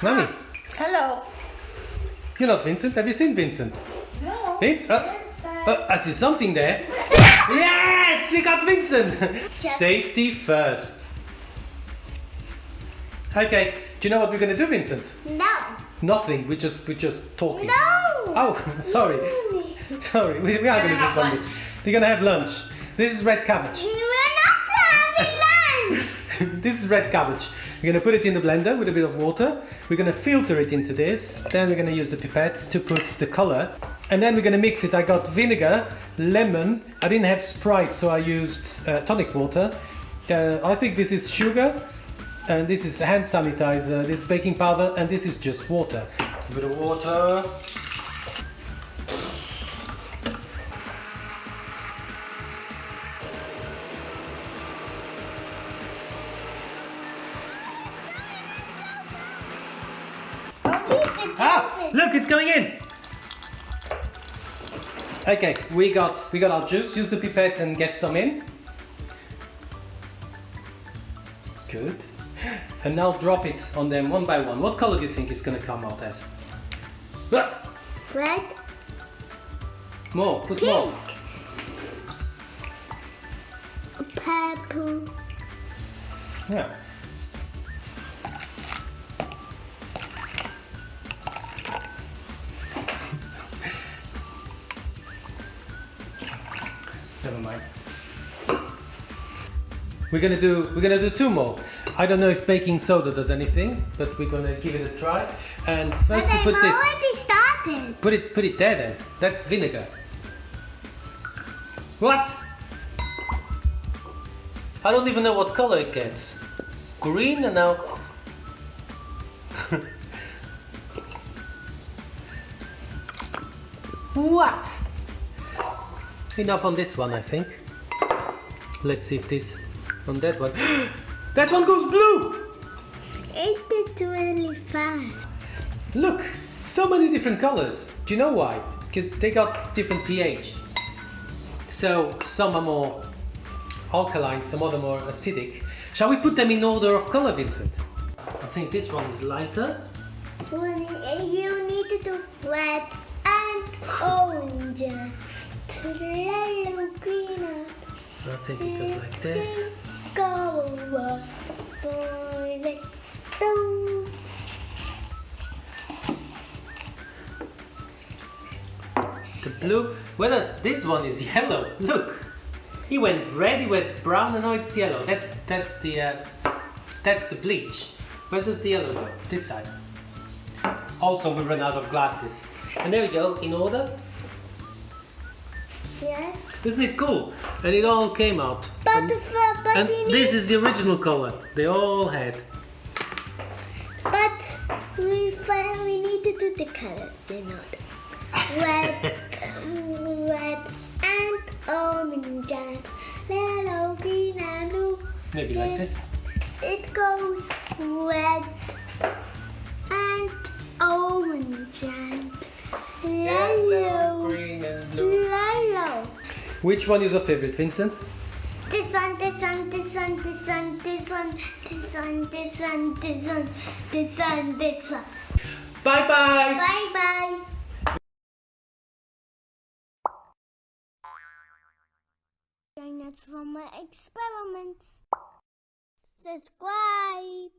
Mummy. Hello. You're not Vincent. Have you seen Vincent? No. Vincent? I see something there. Yes! We got Vincent! Safety first. Okay. Do you know what we're going to do, Vincent? No. Nothing. We're just talking. No. Oh, sorry. Sorry. We are going to do something. We're going to have lunch. This is red cabbage. We're not having lunch. This is red cabbage. We're going to put it in the blender with a bit of water. We're going to filter it into this. Then we're going to use the pipette to put the color. And then we're going to mix it. I got vinegar, lemon. I didn't have Sprite, so I used tonic water. I think this is sugar. And this is hand sanitizer. This is baking powder. And this is just water. A bit of water. Ah, look, it's going in. Okay, we got our juice. Use the pipette and get some in. Good. And now drop it on them one by one. What color do you think it's going to come out as? Ah! Red. More. Put Pink. more. Purple. Yeah. Never mind. We're gonna do two more. I don't know if baking soda does anything, but we're gonna give it a try. And first we But put I've this. already started. Put it there then. That's vinegar. What? I don't even know what color it gets. Green and now. What? Enough on this one, I think. Let's see if this on that one. That one goes blue! It's really fun. Look, so many different colors. Do you know why? Because they got different pH. So some are more alkaline, some other more acidic. Shall we put them in order of color, Vincent? I think this one is lighter. You need to do red and orange. Yellow, green. I think it goes like this. Go boy, do. The blue. Whereas this one is yellow. Look, he went red, he went brown, and now it's yellow. That's the bleach. Where does the yellow go? This side. Also, we ran out of glasses. And there we go, in order. Yes. Isn't it cool? And it all came out. But And this is the original color they all had. But we need to do the color, you know. Red, red and orange and yellow, green and blue. Maybe like this. It goes red and orange and yellow, green and blue. yellow. Which one is your favorite, Vincent? This one, this one, this one, this one, this one, this one, this one, this one, this one, this one. Bye bye! Bye bye. Join us for my experiments. Subscribe.